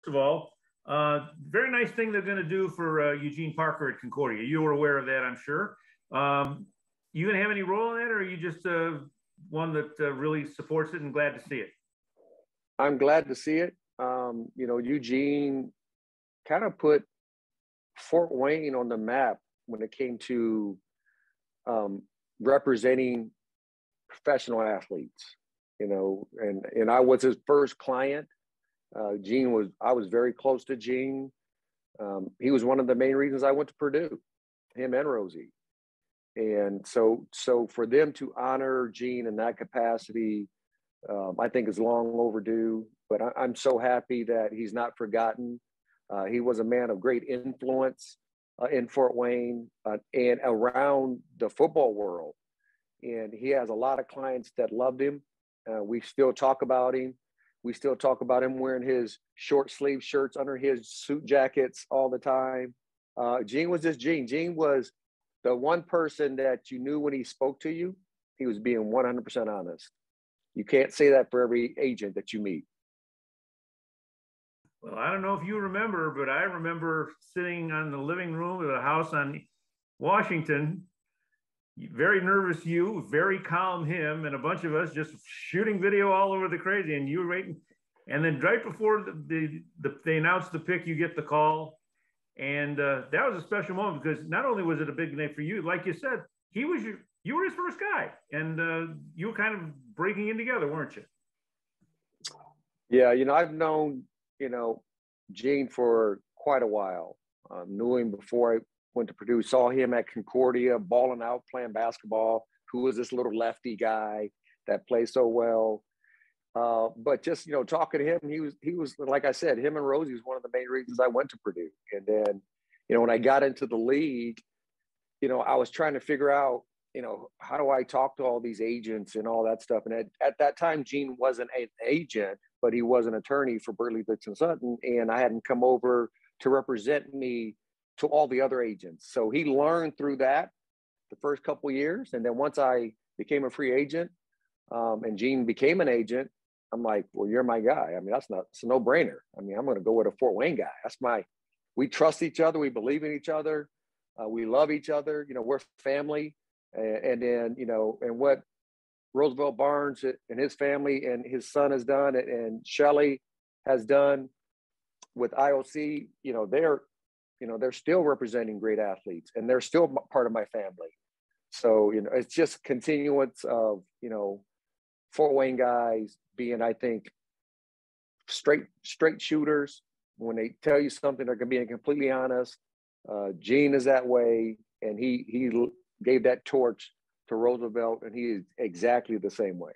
of all, very nice thing they're going to do for Eugene Parker at Concordia. You were aware of that, I'm sure. You going to have any role in that, or are you just one that really supports it and glad to see it? I'm glad to see it. Eugene kind of put Fort Wayne on the map when it came to representing professional athletes, and I was his first client. I was very close to Gene. He was one of the main reasons I went to Purdue, him and Rosie. And so for them to honor Gene in that capacity, I think is long overdue, but I'm so happy that he's not forgotten. He was a man of great influence in Fort Wayne and around the football world. And he has a lot of clients that loved him. We still talk about him. We still talk about him wearing his short sleeve shirts under his suit jackets all the time. Gene was just Gene. Gene was the one person that you knew when he spoke to you, he was being 100% honest. You can't say that for every agent that you meet. Well, I don't know if you remember, but I remember sitting on the living room of a house on Washington, very nervous you, very calm him, and a bunch of us just shooting video all over the crazy, and you were waiting. And then right before they announced the pick, you get the call. And that was a special moment because not only was it a big night for you, like you said, you were his first guy, and you were kind of breaking in together, weren't you? Yeah, I've known, Gene for quite a while. Knew him before I went to Purdue, saw him at Concordia, balling out, playing basketball, who was this little lefty guy that played so well. But just, talking to him, he was, like I said, him and Rosie was one of the main reasons I went to Purdue. And then, when I got into the league, I was trying to figure out, how do I talk to all these agents and all that stuff? And at that time, Gene wasn't an agent, but he was an attorney for Burley Dixon Sutton. And I had him come over to represent me to all the other agents. So he learned through that the first couple of years. And then once I became a free agent and Gene became an agent, I'm like, well, you're my guy. I mean, it's a no-brainer. I mean, I'm going to go with a Fort Wayne guy. We trust each other. We believe in each other. We love each other. We're family. And then, and what Roosevelt Barnes and his family and his son has done and Shelley has done with IOC, they're still representing great athletes and they're still part of my family. So, it's just continuance of, Fort Wayne guys being, I think, straight shooters. When they tell you something, they're going to be completely honest. Gene is that way, and he gave that torch to Roosevelt, and he is exactly the same way.